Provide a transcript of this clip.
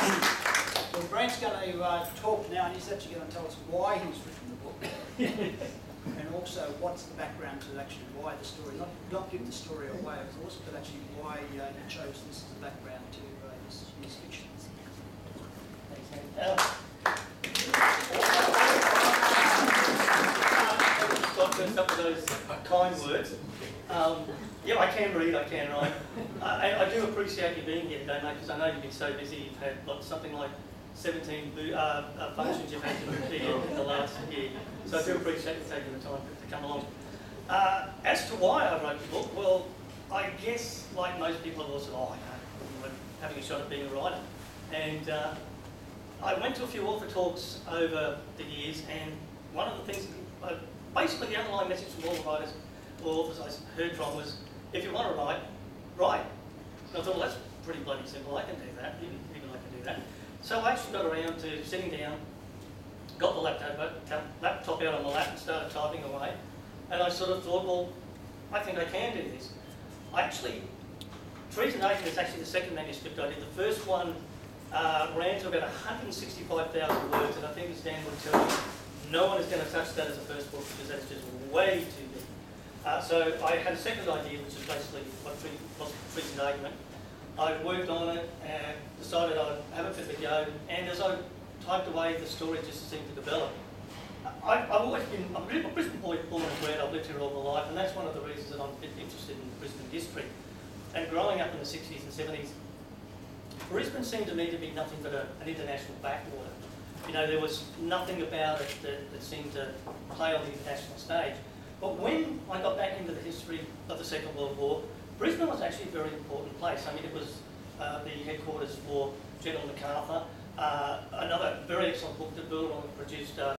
Well, Brent's going to talk now, and he's actually going to tell us why he's written the book, and also what's the background to actually why the story, not give the story away, of course, but actually why he chose this as the background to his fiction. Thanks, Some of those kind words. Yeah, I can read, I can write. I do appreciate you being here today, mate, because I know you've been so busy. You've had something like 17 functions you've had to be in the last year. So I do appreciate you taking the time to come along. As to why I wrote the book, well, I guess like most people, I was having a shot at being a writer. And I went to a few author talks over the years, and one of the things, basically the underlying message from all the writers or authors I heard from was, if you want to write, write. And I thought, well, that's pretty bloody simple. I can do that. Even I can do that. So I actually got around to sitting down, got the laptop out on my lap and started typing away. And I sort of thought, well, I think I can do this. Treason Agent is actually the second manuscript I did. The first one ran to about 165,000 words, and I think as Dan would tell you, no one is going to touch that as a first book because that's just way too big. So I had a second idea, which is basically what was Treason Agent. I worked on it and decided I'd have a bit of a go, and as I typed away, the story just seemed to develop. I'm a Brisbane boy, born and bred. I've lived here all my life, and that's one of the reasons that I'm a bit interested in Brisbane history. And growing up in the 60s and 70s, Brisbane seemed to me to be nothing but an international backwater. You know, there was nothing about it that seemed to play on the international stage. But when I got back into the history of the Second World War, Brisbane was actually a very important place. I mean, it was the headquarters for General MacArthur. Another very excellent book that Bill produced